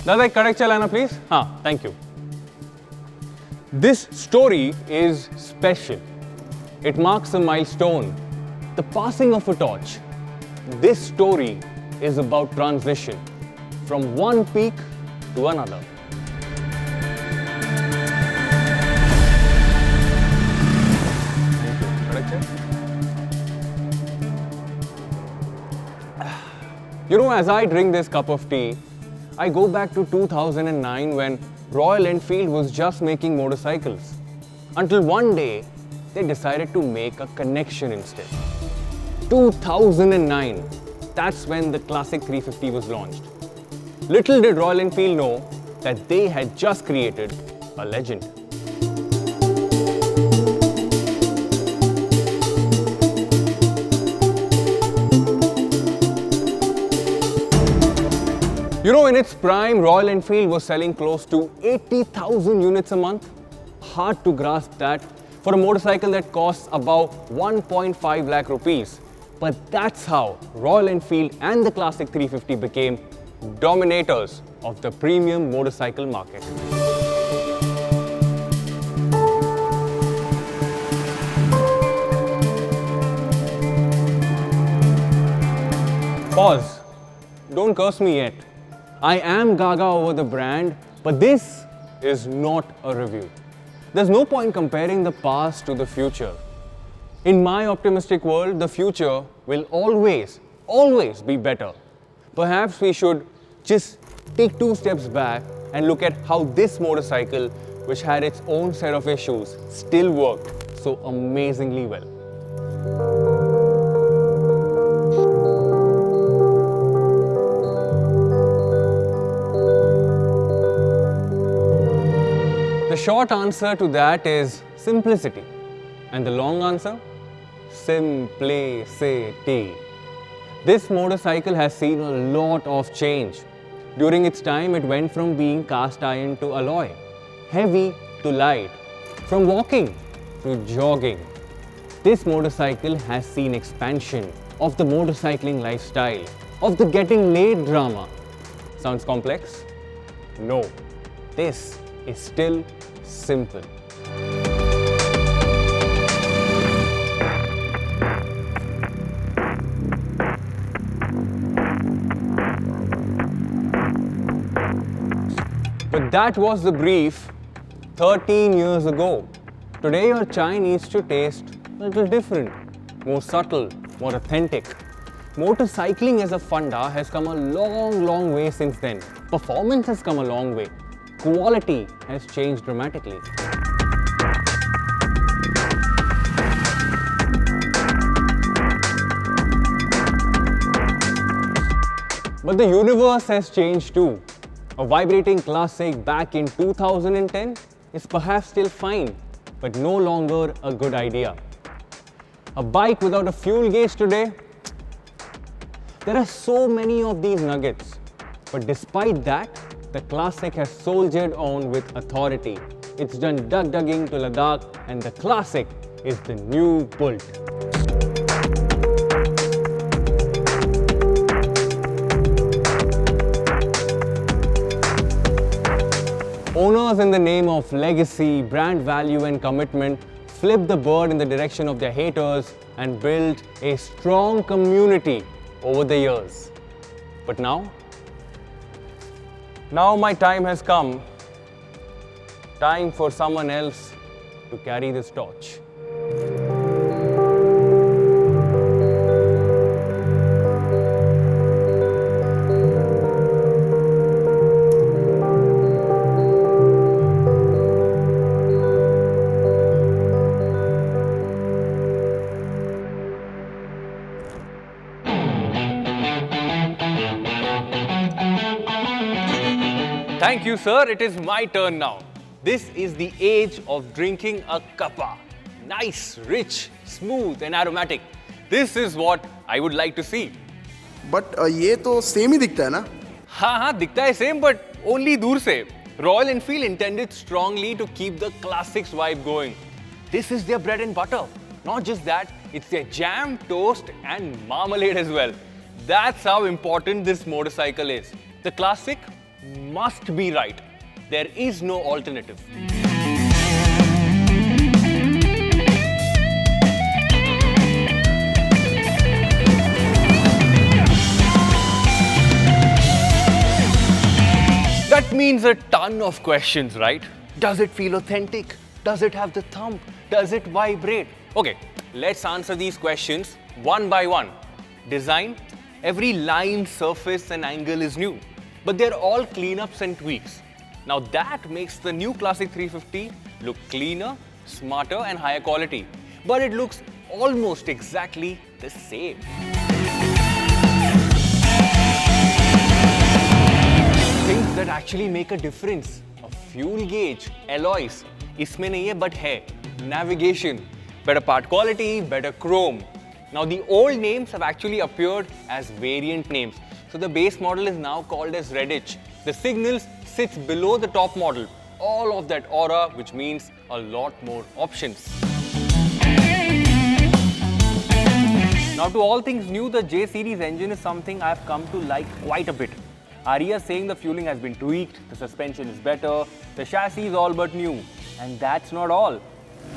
दादा एक कड़क चलाना प्लीज. हाँ, thank you. This story is special. It marks a milestone, the passing of a torch. This story is about transition from one peak to another. You know, as I drink this cup of tea, I go back to 2009 when Royal Enfield was just making motorcycles. Until one day, they decided to make a connection instead. 2009, that's when the Classic 350 was launched. Little did Royal Enfield know that they had just created a legend. You know, in its prime, Royal Enfield was selling close to 80,000 units a month. Hard to grasp that for a motorcycle that costs about 1.5 lakh rupees. But that's how Royal Enfield and the Classic 350 became dominators of the premium motorcycle market. Pause. Don't curse me yet. I am gaga over the brand, but this is not a review. There's no point comparing the past to the future. In my optimistic world, the future will always be better. Perhaps we should just take 2 steps back and look at how this motorcycle, which had its own set of issues, still worked so amazingly well. The short answer to that is simplicity. And the long answer? Simplicity. This motorcycle has seen a lot of change. During its time, it went from being cast iron to alloy, heavy to light, from walking to jogging. This motorcycle has seen expansion of the motorcycling lifestyle, of the getting late drama. Sounds complex? No. This is still simple. But that was the brief 13 years ago. Today your chai needs to taste a little different, more subtle, more authentic. Motorcycling as a funda has come a long way since then. Performance has come a long way. Quality has changed dramatically. But the universe has changed too. A vibrating classic back in 2010 is perhaps still fine, but no longer a good idea. A bike without a fuel gauge today? There are so many of these nuggets. But despite that, the Classic has soldiered on with authority. It's done dug-dugging to Ladakh, and the Classic is the new Bolt. Owners, in the name of legacy, brand value and commitment, flipped the bird in the direction of their haters and built a strong community over the years. But now my time has come. Time for someone else to carry this torch. Thank you, sir. It is my turn now. This is the age of drinking a kappa. Nice, rich, smooth and aromatic. This is what I would like to see. But ये तो same ही दिखता है ना? हाँ, दिखता है same, but only दूर से. Royal Enfield intended strongly to keep the classics vibe going. This is their bread and butter. Not just that, it's their jam, toast and marmalade as well. That's how important this motorcycle is. The Classic, must be right. There is no alternative. That means a ton of questions, right? Does it feel authentic? Does it have the thump? Does it vibrate? Okay, let's answer these questions one by one. Design, every line, surface and angle is new, but they're all cleanups and tweaks. Now that makes the new Classic 350 look cleaner, smarter and higher quality, but it looks almost exactly the same. Things that actually make a difference. A fuel gauge, alloys, इसमें नहीं है but है. Navigation, better part quality, better chrome. Now the old names have actually appeared as variant names. So the base model is now called as Redditch. The signals sits below the top model. All of that aura, which means a lot more options. Now to all things new, the J series engine is something I've come to like quite a bit. Aria saying the fueling has been tweaked, the suspension is better, the chassis is all but new. And that's not all.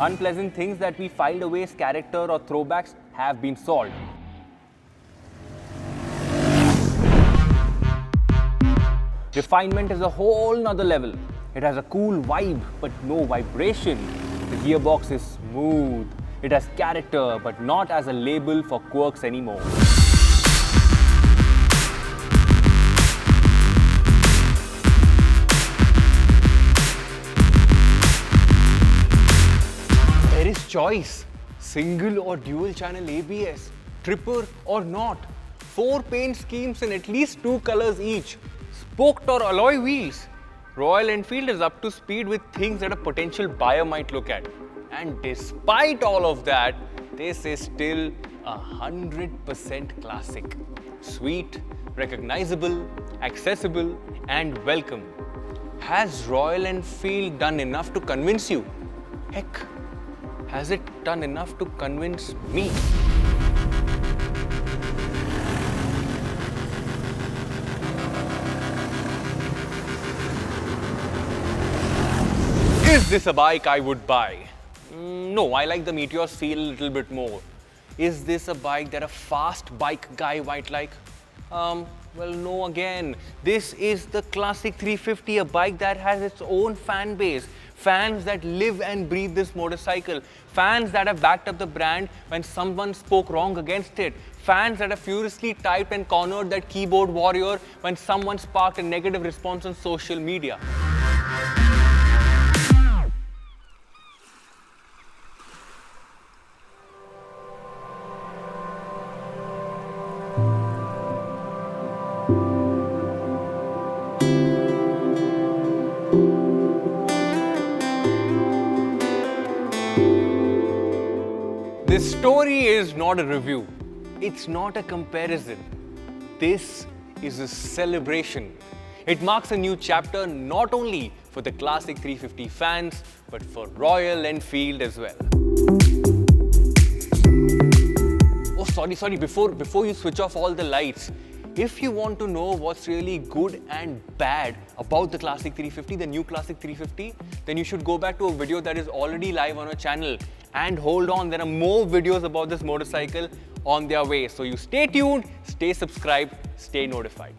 Unpleasant things that we filed away as character or throwbacks have been solved. Refinement is a whole nother level. It has a cool vibe but no vibration. The gearbox is smooth. It has character but not as a label for quirks anymore. There is choice. Single or dual channel ABS, tripper or not, 4 paint schemes in at least 2 colors each, spoked or alloy wheels. Royal Enfield is up to speed with things that a potential buyer might look at. And despite all of that, this is still 100% classic. Sweet, recognizable, accessible and welcome. Has Royal Enfield done enough to convince you? Heck, has it done enough to convince me? Is this a bike I would buy? No, I like the Meteor's feel a little bit more. Is this a bike that a fast bike guy might like? Well, no again. This is the Classic 350, a bike that has its own fan base. Fans that live and breathe this motorcycle. Fans that have backed up the brand when someone spoke wrong against it. Fans that have furiously typed and cornered that keyboard warrior when someone sparked a negative response on social media. This story is not a review. It's not a comparison. This is a celebration. It marks a new chapter not only for the Classic 350 fans, but for Royal Enfield as well. Oh, sorry. Before you switch off all the lights, if you want to know what's really good and bad about the Classic 350, the new Classic 350, then you should go back to a video that is already live on our channel. And hold on, there are more videos about this motorcycle on their way. So you stay tuned, stay subscribed, stay notified.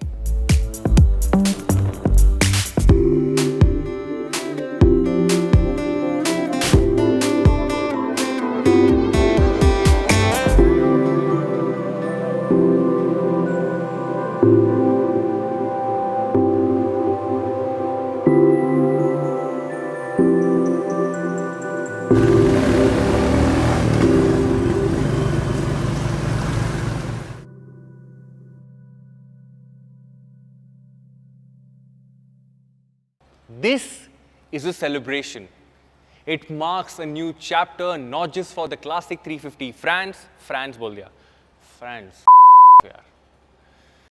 This is a celebration. It marks a new chapter not just for the Classic 350 France बोल दिया France यार